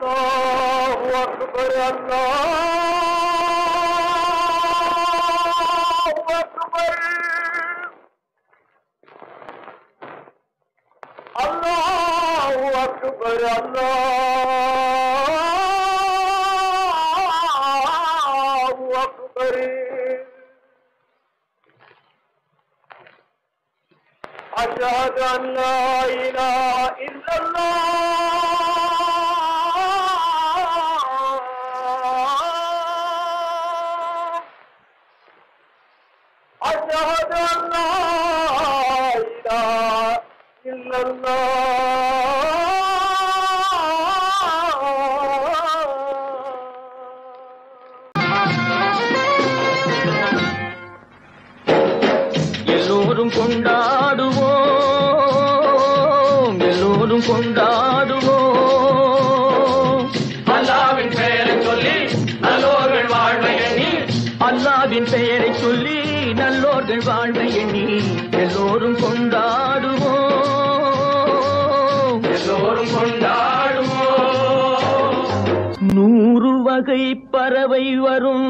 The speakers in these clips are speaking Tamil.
الله أكبر الله أكبر الله أكبر أشهد أن لا إله إلا الله أشهد أن لا إله إلا எல்லோரும் கொண்டாடுவோம், எல்லோரும் கொண்டாடுவோம். அல்லாஹ்வின் பெயரை சொல்லி நல்லோர்கள் வாழ்வை எண்ணி, அல்லாஹ்வின் பெயரை சொல்லி நல்லோர்கள் வாழ்வை எண்ணி எல்லோரும் கொண்டாடுவோம், எல்லோரும் கொண்டாடுவோம். 100 வகை பறவை வரும்,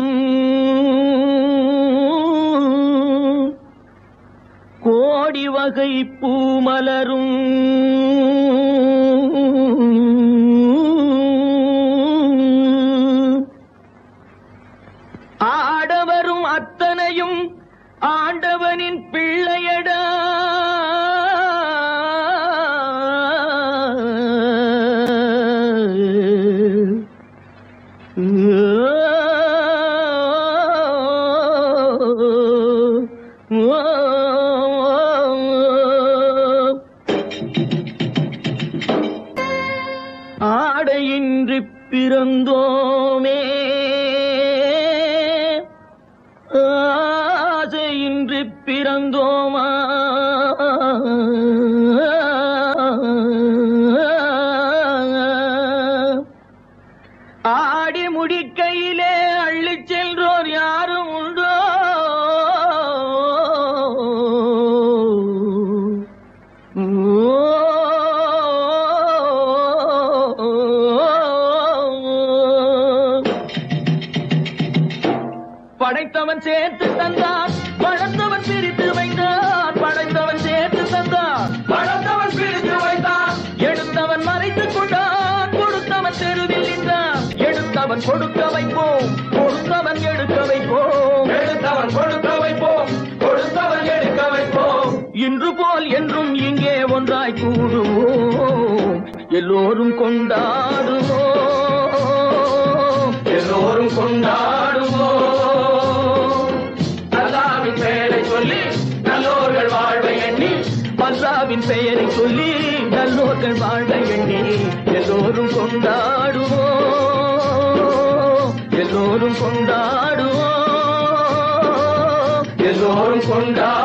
கோடி வகை பூமலரும், ஆடவரும் அத்தனையும் ஆண்டவனின் பிள்ளையடா. ஆடையின்றி பிறந்தோமே, ஆசையின்றி பிறந்தோமா, ஆடி முடிக்கையிலே அள்ளிச் சென்றோர் யாரும் உண்டோ? படைத்தவன் சேர்த்து தந்தான், படைத்தவன் பிரித்து வைத்தான். படைத்தவன் சேர்த்து தந்தான், படைத்தவன் பிரித்து வைத்தான். எடுத்தவன் மறைத்துக் கொண்டான், கொடுத்தவன் தெருவில் நின்றான். எடுத்தவன் கொடுக்க வைப்போம், கொடுத்தவன் எடுக்க வைப்போம். எடுத்தவன் கொடுக்க வைப்போம், கொடுத்தவன் எடுக்க வைப்போம். இன்று போல் என்றும் இங்கே ஒன்றாய் கூடுவோம், எல்லோரும் கொண்டாடுவோம், எல்லோரும் கொண்டாடுவோம். அல்லாஹ்வின் பெயரை சொல்லி நல்லோர்கள் வாழ்வை எண்ணி, அல்லாஹ்வின் பெயரை சொல்லி நல்லோர்கள் வாழ்வை எண்ணி எல்லோரும் கொண்டாடுவோம், எல்லோரும் கொண்டாடுவோம், எல்லோரும் கொண்டாடுவோம்.